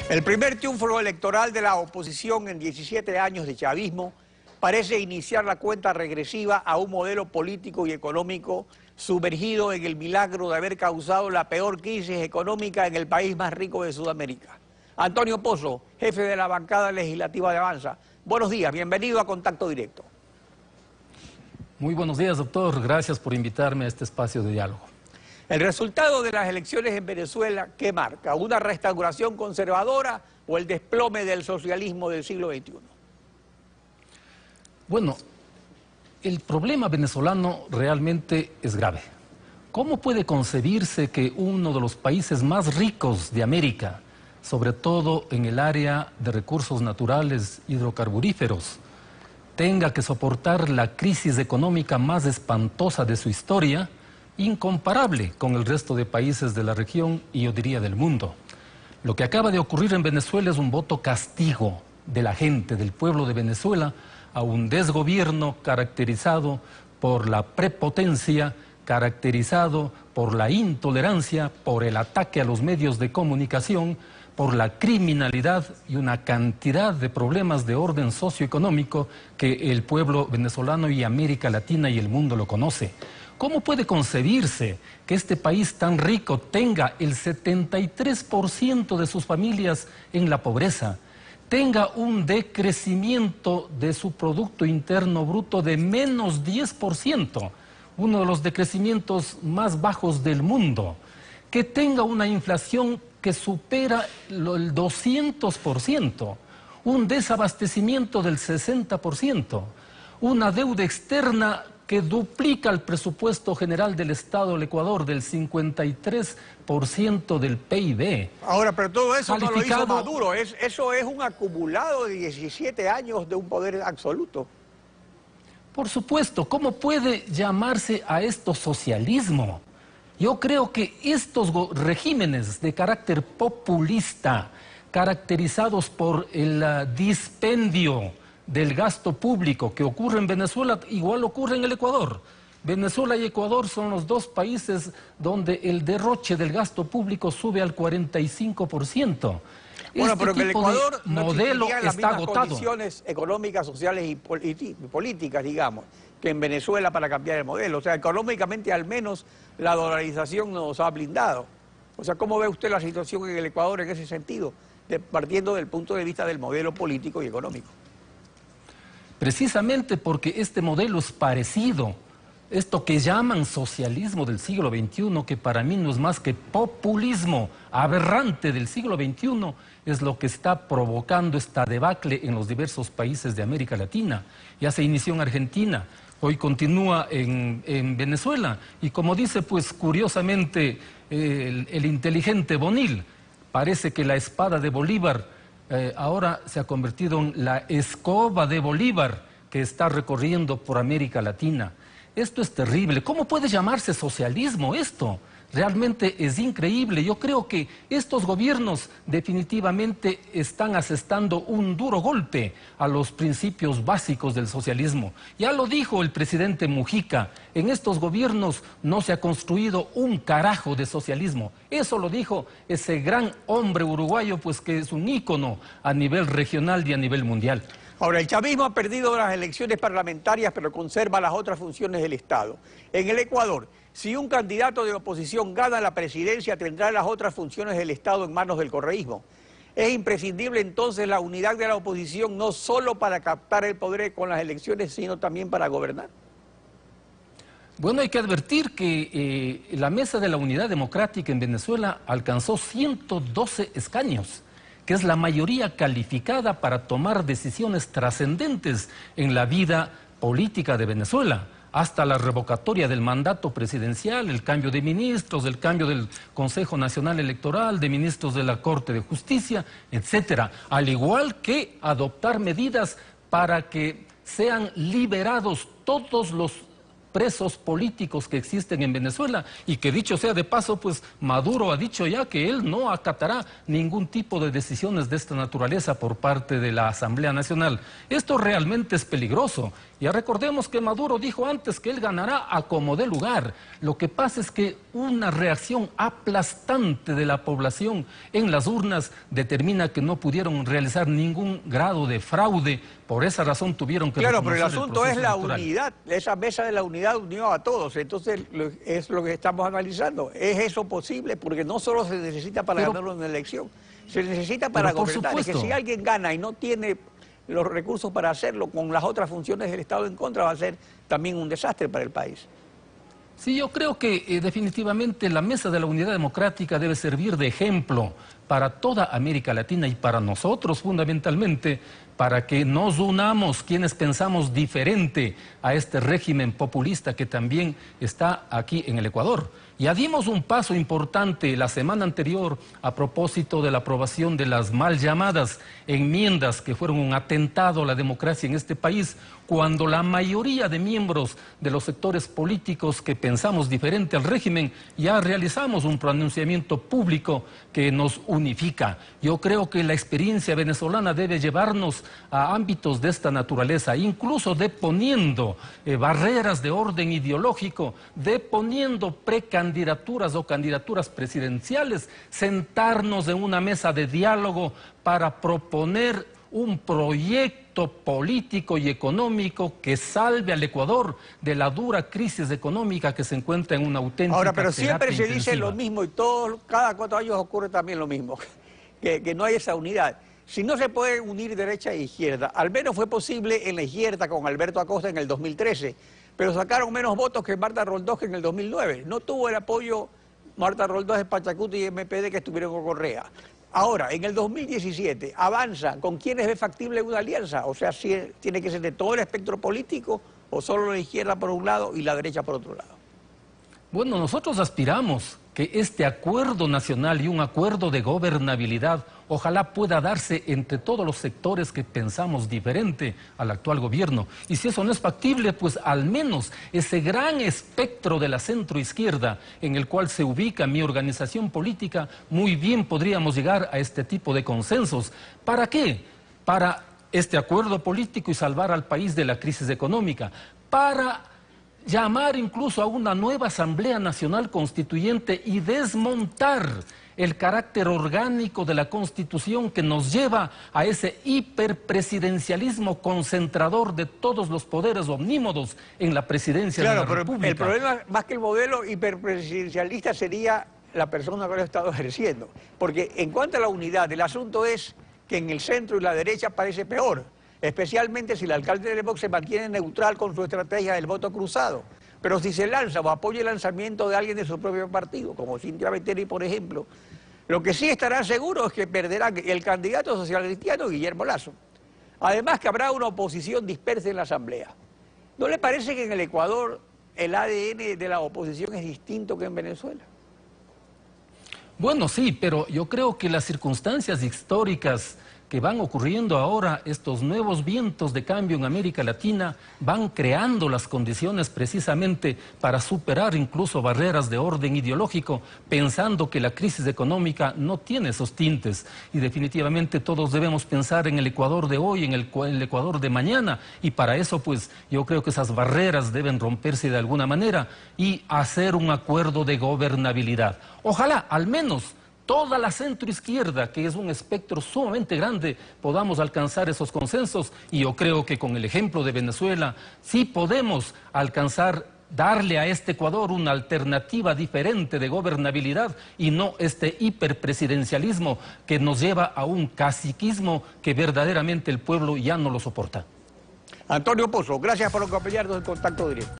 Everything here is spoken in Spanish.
El primer triunfo electoral de la oposición en 17 años de chavismo parece iniciar la cuenta regresiva a un modelo político y económico sumergido en el milagro de haber causado la peor crisis económica en el país más rico de Sudamérica. Antonio Pozo, jefe de la bancada legislativa de Avanza. Buenos días, bienvenido a Contacto Directo. Muy buenos días, doctor. Gracias por invitarme a este espacio de diálogo. El resultado de las elecciones en Venezuela, ¿qué marca? ¿Una restauración conservadora o el desplome del socialismo del siglo XXI? Bueno, el problema venezolano realmente es grave. ¿Cómo puede concebirse que uno de los países más ricos de América, sobre todo en el área de recursos naturales hidrocarburíferos, tenga que soportar la crisis económica más espantosa de su historia, incomparable con el resto de países de la región y yo diría del mundo? Lo que acaba de ocurrir en Venezuela es un voto castigo de la gente, del pueblo de Venezuela, a un desgobierno caracterizado por la prepotencia, caracterizado por la intolerancia, por el ataque a los medios de comunicación, por la criminalidad y una cantidad de problemas de orden socioeconómico que el pueblo venezolano y América Latina y el mundo lo conoce. ¿Cómo puede concebirse que este país tan rico tenga el 73% de sus familias en la pobreza, tenga un decrecimiento de su Producto Interno Bruto de menos 10%, uno de los decrecimientos más bajos del mundo, que tenga una inflación que supera el 200%, un desabastecimiento del 60%, una deuda externa que duplica el presupuesto general del Estado del Ecuador del 53% del PIB. Ahora, pero todo eso no lo hizo Maduro, eso es un acumulado de 17 años de un poder absoluto. Por supuesto, ¿cómo puede llamarse a esto socialismo? Yo creo que estos regímenes de carácter populista, caracterizados por el dispendio del gasto público que ocurre en Venezuela, igual ocurre en el Ecuador. Venezuela y Ecuador son los dos países donde el derroche del gasto público sube al 45%. Bueno, pero que el Ecuador modelo no las está mismas agotado. Condiciones económicas, sociales y políticas, digamos, que en Venezuela para cambiar el modelo. O sea, económicamente al menos la dolarización nos ha blindado. O sea, ¿cómo ve usted la situación en el Ecuador en ese sentido, partiendo del punto de vista del modelo político y económico? Precisamente porque este modelo es parecido, esto que llaman socialismo del siglo XXI, que para mí no es más que populismo aberrante del siglo XXI, es lo que está provocando esta debacle en los diversos países de América Latina. Ya se inició en Argentina, hoy continúa en Venezuela, y como dice pues curiosamente el inteligente Bonil, parece que la espada de Bolívar ahora se ha convertido en la escoba de Bolívar que está recorriendo por América Latina. Esto es terrible. ¿Cómo puede llamarse socialismo esto? Realmente es increíble. Yo creo que estos gobiernos definitivamente están asestando un duro golpe a los principios básicos del socialismo. Ya lo dijo el presidente Mujica, en estos gobiernos no se ha construido un carajo de socialismo. Eso lo dijo ese gran hombre uruguayo, pues que es un ícono a nivel regional y a nivel mundial. Ahora, el chavismo ha perdido las elecciones parlamentarias, pero conserva las otras funciones del Estado. En el Ecuador, si un candidato de oposición gana la presidencia, tendrá las otras funciones del Estado en manos del correísmo. Es imprescindible entonces la unidad de la oposición, no solo para captar el poder con las elecciones, sino también para gobernar. Bueno, hay que advertir que la Mesa de la Unidad Democrática en Venezuela alcanzó 112 escaños, que es la mayoría calificada para tomar decisiones trascendentes en la vida política de Venezuela, hasta la revocatoria del mandato presidencial, el cambio de ministros, el cambio del Consejo Nacional Electoral, de ministros de la Corte de Justicia, etcétera, al igual que adoptar medidas para que sean liberados todos los presos políticos que existen en Venezuela y que, dicho sea de paso, pues Maduro ha dicho ya que él no acatará ningún tipo de decisiones de esta naturaleza por parte de la Asamblea Nacional. Esto realmente es peligroso. Ya recordemos que Maduro dijo antes que él ganará a como dé lugar. Lo que pasa es que una reacción aplastante de la población en las urnas determina que no pudieron realizar ningún grado de fraude. Por esa razón tuvieron que... Claro, pero el asunto es la unidad. Esa mesa de la unidad unió a todos. Entonces, es lo que estamos analizando. ¿Es eso posible? Porque no solo se necesita para ganar una elección, se necesita para gobernar. Es que si alguien gana y no tiene los recursos para hacerlo, con las otras funciones del Estado en contra, va a ser también un desastre para el país. Sí, yo creo que definitivamente la Mesa de la Unidad Democrática debe servir de ejemplo para toda América Latina y para nosotros fundamentalmente, para que nos unamos quienes pensamos diferente a este régimen populista que también está aquí en el Ecuador. Ya dimos un paso importante la semana anterior a propósito de la aprobación de las mal llamadas enmiendas que fueron un atentado a la democracia en este país, cuando la mayoría de miembros de los sectores políticos que pensamos diferente al régimen ya realizamos un pronunciamiento público que nos unifica. Yo creo que la experiencia venezolana debe llevarnos a ámbitos de esta naturaleza, incluso deponiendo barreras de orden ideológico, deponiendo precandidaturas o candidaturas presidenciales, sentarnos en una mesa de diálogo para proponer un proyecto político y económico que salve al Ecuador de la dura crisis económica que se encuentra en una auténtica... Ahora, pero siempre se intensiva. dice lo mismo y cada 4 años ocurre también lo mismo, que no hay esa unidad. Si no se puede unir derecha e izquierda, al menos fue posible en la izquierda con Alberto Acosta en el 2013, pero sacaron menos votos que Marta Roldós en el 2009. No tuvo el apoyo Marta Roldós de Pachacuti y MPD que estuvieron con Correa. Ahora, en el 2017, avanza. ¿Con quiénes ve factible una alianza? O sea, si tiene que ser de todo el espectro político o solo la izquierda por un lado y la derecha por otro lado. Bueno, nosotros aspiramos que este acuerdo nacional y un acuerdo de gobernabilidad ojalá pueda darse entre todos los sectores que pensamos diferente al actual gobierno. Y si eso no es factible, pues al menos ese gran espectro de la centroizquierda en el cual se ubica mi organización política, muy bien podríamos llegar a este tipo de consensos. ¿Para qué? Para este acuerdo político y salvar al país de la crisis económica, para llamar incluso a una nueva Asamblea Nacional Constituyente y desmontar el carácter orgánico de la Constitución que nos lleva a ese hiperpresidencialismo concentrador de todos los poderes omnímodos en la presidencia de la República. El problema, más que el modelo hiperpresidencialista, sería la persona que lo ha estado ejerciendo. Porque en cuanto a la unidad, el asunto es que en el centro y la derecha parece peor. Especialmente si el alcalde de Vox se mantiene neutral con su estrategia del voto cruzado. Pero si se lanza o apoya el lanzamiento de alguien de su propio partido, como Cintia Viteri, por ejemplo, lo que sí estará seguro es que perderá el candidato social cristiano, Guillermo Lasso. Además que habrá una oposición dispersa en la Asamblea. ¿No le parece que en el Ecuador el ADN de la oposición es distinto que en Venezuela? Bueno, sí, pero yo creo que las circunstancias históricas que van ocurriendo ahora, estos nuevos vientos de cambio en América Latina, van creando las condiciones precisamente para superar incluso barreras de orden ideológico, pensando que la crisis económica no tiene esos tintes. Y definitivamente todos debemos pensar en el Ecuador de hoy, en el Ecuador de mañana, y para eso pues yo creo que esas barreras deben romperse de alguna manera y hacer un acuerdo de gobernabilidad. Ojalá, al menos, toda la centroizquierda, que es un espectro sumamente grande, podamos alcanzar esos consensos, y yo creo que con el ejemplo de Venezuela sí podemos alcanzar, darle a este Ecuador una alternativa diferente de gobernabilidad y no este hiperpresidencialismo que nos lleva a un caciquismo que verdaderamente el pueblo ya no lo soporta. Antonio Pozo, gracias por acompañarnos en Contacto Directo.